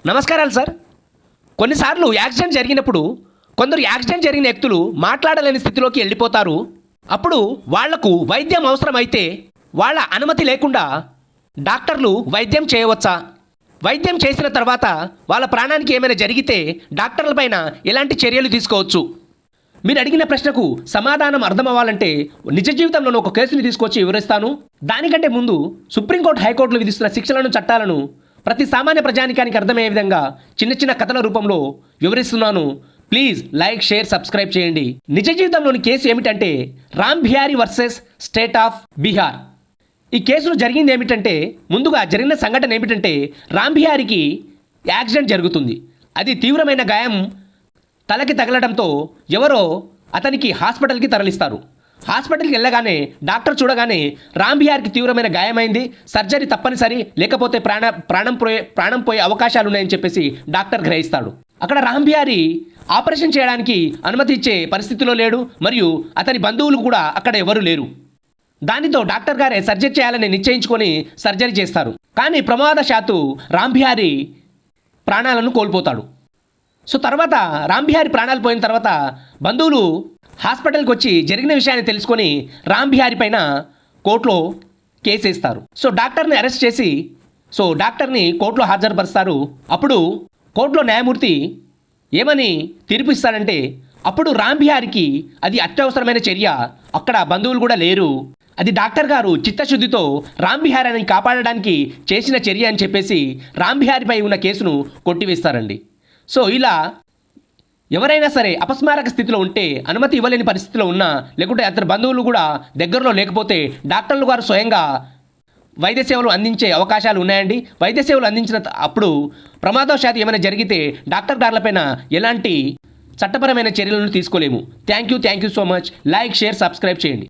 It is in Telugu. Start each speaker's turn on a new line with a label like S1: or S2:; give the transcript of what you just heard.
S1: నమస్కారాలు సార్. కొన్నిసార్లు యాక్సిడెంట్ జరిగినప్పుడు కొందరు యాక్సిడెంట్ జరిగిన వ్యక్తులు మాట్లాడలేని స్థితిలోకి వెళ్ళిపోతారు. అప్పుడు వాళ్లకు వైద్యం అవసరమైతే వాళ్ళ అనుమతి లేకుండా డాక్టర్లు వైద్యం చేయవచ్చా? వైద్యం చేసిన తర్వాత వాళ్ళ ప్రాణానికి ఏమైనా జరిగితే డాక్టర్లపైన ఎలాంటి చర్యలు తీసుకోవచ్చు? మీరు అడిగిన ప్రశ్నకు సమాధానం అర్థం అవ్వాలంటే నిజ జీవితంలోని ఒక కేసుని తీసుకొచ్చి వివరిస్తాను. దానికంటే ముందు సుప్రీంకోర్టు, హైకోర్టులు విధిస్తున్న శిక్షలను, చట్టాలను ప్రతి సామాన్య ప్రజానికానికి అర్థమయ్యే విధంగా చిన్న చిన్న కథల రూపంలో వివరిస్తున్నాను. ప్లీజ్ లైక్, షేర్, సబ్స్క్రైబ్ చేయండి. నిజ జీవితంలోని కేసు ఏమిటంటే Ram Bihari versus state of Bihar. ఈ కేసులో జరిగింది ఏమిటంటే, ముందుగా జరిగిన సంఘటన ఏమిటంటే, రామ్ బిహారీకి యాక్సిడెంట్ జరుగుతుంది. అది తీవ్రమైన గాయం తలకి తగలడంతో ఎవరో అతనికి హాస్పిటల్కి తరలిస్తారు. హాస్పిటల్కి వెళ్ళగానే డాక్టర్ చూడగానే రామ్ బిహారీకి తీవ్రమైన గాయమైంది, సర్జరీ తప్పనిసరి, లేకపోతే ప్రాణం పోయే అవకాశాలు ఉన్నాయని చెప్పేసి డాక్టర్ గ్రహిస్తాడు. అక్కడ రామ్ బిహారీ ఆపరేషన్ చేయడానికి అనుమతి ఇచ్చే పరిస్థితిలో లేడు, మరియు అతని బంధువులు కూడా అక్కడ ఎవరు లేరు. దానితో డాక్టర్ గారే సర్జరీ చేయాలని నిశ్చయించుకొని సర్జరీ చేస్తారు. కానీ ప్రమాదశాత్తు రామ్ బిహారీ ప్రాణాలను కోల్పోతాడు. సో తర్వాత రామ్ బిహారీ ప్రాణాలు పోయిన తర్వాత బంధువులు హాస్పిటల్కి వచ్చి జరిగిన విషయాన్ని తెలుసుకొని రామ్ బిహారీ పైన కోర్టులో కేసు వేస్తారు. సో డాక్టర్ని అరెస్ట్ చేసి డాక్టర్ని కోర్టులో హాజరుపరుస్తారు. అప్పుడు కోర్టులో న్యాయమూర్తి ఏమని తీర్పు ఇస్తాడంటే, అప్పుడు రామ్ బిహారీకి అది అత్యవసరమైన చర్య, అక్కడ బంధువులు కూడా లేరు, అది డాక్టర్ గారు చిత్తశుద్ధితో రామ్ బిహారీని కాపాడడానికి చేసిన చర్య అని చెప్పేసి రామ్ బిహారీపై ఉన్న కేసును కొట్టివేస్తారండి. సో ఇలా ఎవరైనా సరే అపస్మారక స్థితిలో ఉంటే, అనుమతి ఇవ్వలేని పరిస్థితిలో ఉన్నా, లేకుంటే అతని బంధువులు కూడా దగ్గరలో లేకపోతే డాక్టర్లు గారు స్వయంగా వైద్య సేవలు అందించే అవకాశాలు ఉన్నాయండి. వైద్య సేవలు అందించిన అప్పుడు ప్రమాదవశాత్తు ఏమైనా జరిగితే డాక్టర్ గారులపైన ఎలాంటి చట్టపరమైన చర్యలను తీసుకోలేము. Thank you so much. Like, share, subscribe చేయండి.